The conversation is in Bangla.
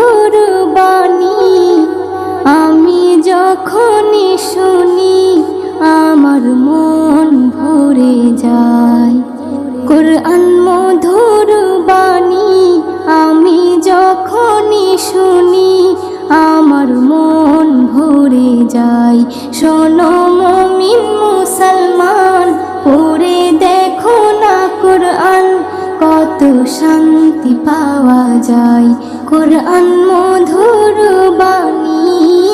মধুর বাণী আমি যখনই শুনি আমার মন ভরে যায়। কোরআন মধুর বাণী আমি যখনই শুনি আমার মন ভরে যায়। শোনো মুমিন মুসলমান, পড়ে দেখো না কোরআন, কত শান্তি পাওয়া যায়। কোরআন মধুর বাণী।